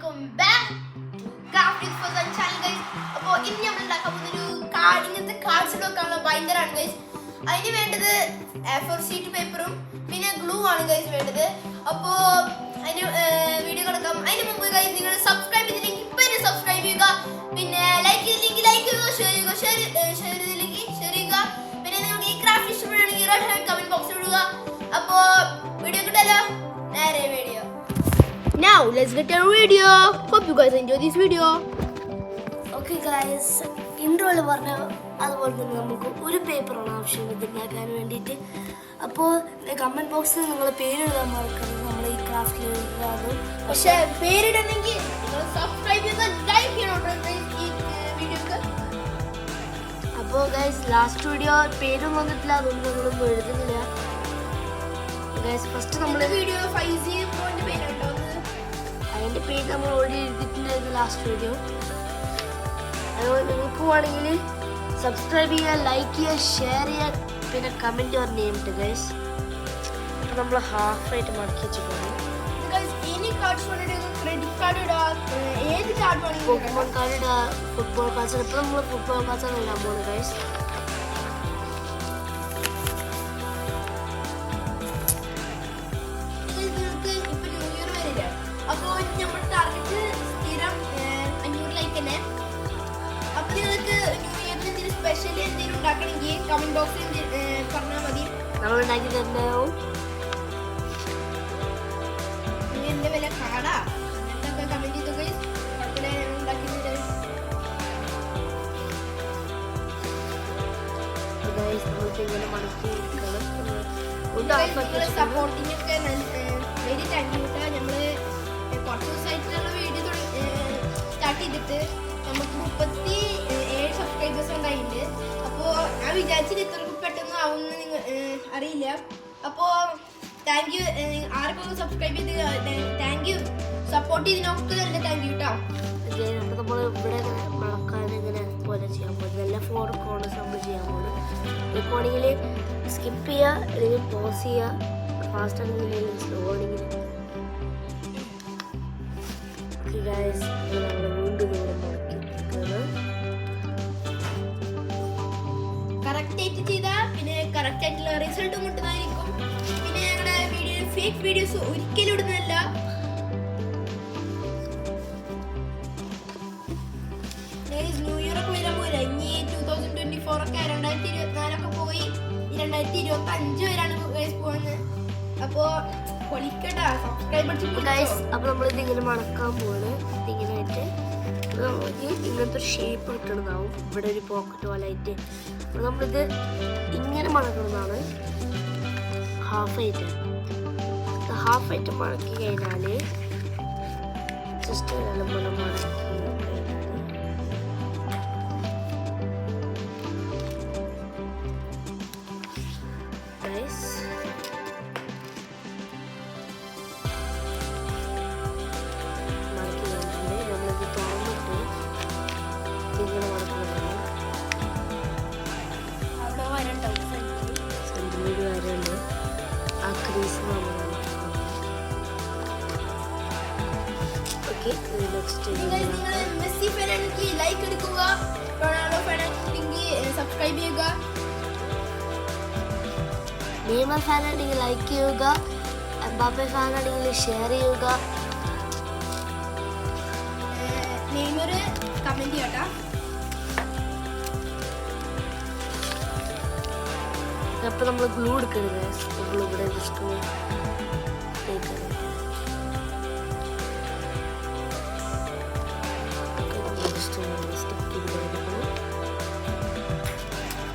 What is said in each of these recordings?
Welcome back to craft for the channel guys. അപ്പോൾ ഇന്ന് നമ്മൾ ഉണ്ടാക്കാൻ പോകുന്നൊരു കാർഡ്, ഇങ്ങനത്തെ കാർഡ്സ് വെക്കാനുള്ള ബൈൻഡറാണ് ഗൈസ്. അതിന് വേണ്ടത് A4 ഷീറ്റ് പേപ്പറും പിന്നെ ഗ്ലൂ ആണ് ഗൈസ് വേണ്ടത്. അപ്പോൾ അതിന് വീഡിയോ കിടക്കാം. അതിന് മുമ്പ് ഗൈസ് നിങ്ങൾ സബ്സ്ക്രൈബ് ചെയ്തില്ലെങ്കിൽ ഇപ്പം സബ്സ്ക്രൈബ് ചെയ്യുക, പിന്നെ ലൈക്ക് ചെയ്തില്ലെങ്കിൽ ലൈക്ക് ചെയ്യുക, ഷെയർ ചെയ്യുക, ഷെയർ ചെയ്തില്ലെങ്കിൽ ഷെയർ ചെയ്യുക. പിന്നെ നിങ്ങൾക്ക് ഈ ക്രാഫ്റ്റ് ഇഷ്ടപ്പെടുകയാണെങ്കിൽ കമന്റ് ബോക്സിൽ ഇടുക. അപ്പോൾ വീഡിയോ കിട്ടാലോ, നേരെ video. Now let's get a video. Hope you guys enjoy this video. Okay guys, ഇൻട്രോയിൽ പറഞ്ഞ അതുപോലെ തന്നെ നമുക്ക് ഒരു പേപ്പറാണ് ആവശ്യം ഇതുണ്ടാക്കാൻ വേണ്ടിയിട്ട്. അപ്പോൾ കമൻറ്റ് ബോക്സിൽ നിങ്ങൾ പേരെഴുതാൻ മറക്കരുത്. നമ്മൾ ഈ ക്രാഫ്റ്റിൽ എഴുതാറും. പക്ഷേ പേരിടണമെങ്കിൽ നിങ്ങൾ സബ്സ്ക്രൈബ് ചെയ്ത് ലൈക്ക് ചെയ്യണം ഈ വീഡിയോക്ക്. അപ്പോൾ ഗൈസ് ലാസ്റ്റ് വീഡിയോ പേരും വന്നിട്ടില്ല, അതൊന്നും നിങ്ങളൊന്നും എഴുതുന്നില്ല ഗൈസ്. ഫസ്റ്റ് നമ്മൾ വീഡിയോ 5G പേരുണ്ടോ? അതിൻ്റെ പേര് നമ്മൾ ഓൾറെഡി എഴുതിയിട്ടുണ്ടായിരുന്നു ലാസ്റ്റ് വീഡിയോ. അതുപോലെ നിങ്ങൾക്ക് വേണമെങ്കിൽ സബ്സ്ക്രൈബ് ചെയ്യുക, ലൈക്ക് ചെയ്യുക, ഷെയർ ചെയ്യുക, പിന്നെ കമൻറ്റ് പറഞ്ഞ് കഴിഞ്ഞിട്ട് ഗൈസ്. അപ്പോൾ നമ്മൾ ഹാഫായിട്ട് മടക്കി വെച്ചിട്ടുണ്ട്. എനി കാർഡ്സ് വേണമെങ്കിൽ ക്രെഡിറ്റ് കാർഡ് ഇടാം, ഏത് കാർഡ് വേണമെങ്കിലും പോക്കമോൺ കാർഡ് ഇടുക, ഫുട്ബോൾ കാർഡ്സ്. ഇപ്പോൾ നമ്മൾ ഫുട്ബോൾ കാർഡ്സാണ് ഇടാൻ പോകുന്നത് ഗൈസ്. അപ്പോൾ നമ്മുടെ ടാർഗറ്റ് സ്ഥിരം 500 ലൈക്ക് തന്നെ. അപ്പോൾ നിങ്ങൾക്ക് ന്യൂ ഇയറിന് എന്തെങ്കിലും സ്പെഷ്യൽ എന്തെങ്കിലും ഉണ്ടാക്കണമെങ്കിൽ കമന്റ് ബോക്സിൽ പറഞ്ഞാൽ മതി, നമ്മൾ ഉണ്ടാക്കി തരുന്നതാവും. എൻ്റെ വില കാടാ അങ്ങനത്തെ കമന്റ് ചെയ്തൊക്കെ കുഴപ്പമില്ല, ഞങ്ങൾ ഉണ്ടാക്കി തരാം. ഇങ്ങനെ മടക്കി സപ്പോർട്ടിങ് ഒക്കെ വെരി താങ്ക് യു കേട്ടോ. നമ്മള് കുറച്ച് ദിവസമായിട്ടുള്ള വീഡിയോ സ്റ്റാർട്ട് ചെയ്തിട്ട് നമുക്ക് 37 സബ്സ്ക്രൈബേഴ്സ് ഉണ്ടായിട്ടുണ്ട്. അപ്പോൾ ഞാൻ വിചാരിച്ചത് ഇത്രക്കും പെട്ടെന്ന് ആവുമെന്ന് നിങ്ങൾ അറിയില്ല. അപ്പോൾ താങ്ക് യു ആർക്കൊക്കെ സബ്സ്ക്രൈബ് ചെയ്ത് താങ്ക് യു, സപ്പോർട്ട് ചെയ്തിനൊക്കെ നല്ല താങ്ക് യു കേട്ടോ. നമ്മൾ ഇവിടെ മഴക്കാലം ഇങ്ങനെ പോലെ ചെയ്യാൻ പോകുന്നത് എല്ലാ 4 കോർണേഴ്സ് നമ്മൾ ചെയ്യാൻ പോകുന്നത്. ഇപ്പോൾ ആണെങ്കിൽ സ്കിപ്പ് ചെയ്യുക, അല്ലെങ്കിൽ പോസ് ചെയ്യുക, ഫാസ്റ്റ് ആണെങ്കിൽ സ്ലോ ആണെങ്കിൽ. ഗൈസ് നമ്മൾ വീണ്ടും ഇവിടെ മുടക്കി കറക്റ്റ് ആയിട്ട് ചെയ്താൽ പിന്നെ കറക്റ്റ് ആയിട്ടുള്ള റിസൾട്ടും കിട്ടുന്നതായിരിക്കും. പിന്നെ ഞങ്ങളുടെ വീഡിയോ ഫേക്ക് വീഡിയോസ് ഒരിക്കലും ഇടുന്നതല്ല. ന്യൂ ഇയർ ഒക്കെ വരാൻ പോയില്ല, ഇനി 2024 ഒക്കെ 2024 പോയി 2025 വരെയാണ് പോകുന്നത്. അപ്പോൾ പൊളിക്കട്ടാ സബ്സ്ക്രൈബ് ഗൈസ്. അപ്പോൾ നമ്മളിത് ഇങ്ങനെ മടക്കാൻ പോവാണ്. ഇതിങ്ങനെ ആയിട്ട് നമുക്ക് ഇങ്ങനത്തെ ഒരു ഷേപ്പ് കിട്ടണതാവും. ഇവിടെ ഒരു പോക്കറ്റ് പോലെ ആയിട്ട്. അപ്പോൾ നമ്മളിത് ഇങ്ങനെ മടക്കുന്നതാണ് ഹാഫായിട്ട്. ഹാഫായിട്ട് മടക്കി കഴിഞ്ഞാൽ ജസ്റ്റ് നല്ലപോലെ മടക്കി ഗൈസ്. മെസ്സി ഫാനാണെങ്കിൽ ലൈക്ക് എടുക്കുക, റൊണാൾഡോ ഫാനാണെങ്കിൽ സബ്സ്ക്രൈബ് ചെയ്യുക, നെയ്മർ ഫാനാണെങ്കിൽ ലൈക്ക് ചെയ്യുക, എംബാപ്പെ ഫാനാണെങ്കിൽ ഷെയർ ചെയ്യുക. നെയ്മർ കമന്റ് ചെയ്യട്ടാ. അപ്പോൾ നമ്മൾ ഗ്ലൂ എടുക്കരുത്. ഗ്ലൂ ഇവിടെ ജസ്റ്റ്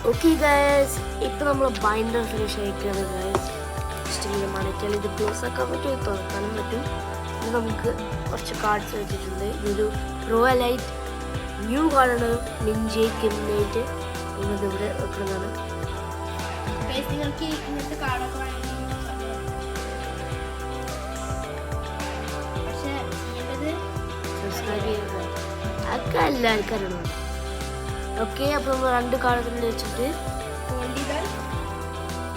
ഓക്കെ ഗൈസ്. ഇപ്പം നമ്മൾ ബൈൻഡർ ഫിനിഷ് ആയിക്കാണ് ഗൈസ്. ജസ്റ്റ് ഇങ്ങനെ മടക്കിയാൽ ഇത് ക്ലോസ് ആക്കാൻ പറ്റും, തുറക്കാനും പറ്റും. ഇത് നമുക്ക് കുറച്ച് കാർഡ്സ് വെച്ചിട്ടുണ്ട്. ഇതൊരു റോയൽ ലൈറ്റ് ന്യൂ കാർഡാണ്, നിഞ്ചെ കിംനൈറ്റ്. ഇത് ഇവിടെ വെക്കുന്നതാണ്. നിങ്ങൾക്ക് ഇങ്ങനത്തെ കാർഡൊക്കെ വേണമെങ്കിൽ പക്ഷേ ചെയ്യേണ്ടത് സബ്സ്ക്രൈബ് ചെയ്യുക, അതൊക്കെ എല്ലാവർക്കും അറിയണം. ഓക്കെ. അപ്പോൾ നമ്മൾ 2 കാർഡുകൾ വെച്ചിട്ട് ഹോൾഡ് ചെയ്താൽ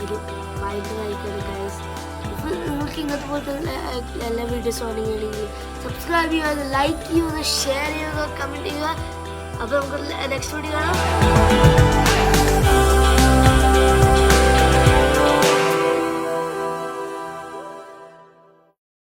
ഒരു ബൈൻഡർ ആയിക്കാണ് ഗൈസ്. നിങ്ങൾക്ക് ഇങ്ങനത്തെ പോലത്തെ എല്ലാ വീഡിയോസ് വേണമെങ്കിൽ സബ്സ്ക്രൈബ് സബ്സ്ക്രൈബ് ചെയ്യുക, ലൈക്ക് ചെയ്യുക, ഷെയർ ചെയ്യുക, കമൻറ്റ് ചെയ്യുക. അപ്പോൾ നമുക്ക് നെക്സ്റ്റ് വീഡിയോ കാണാം.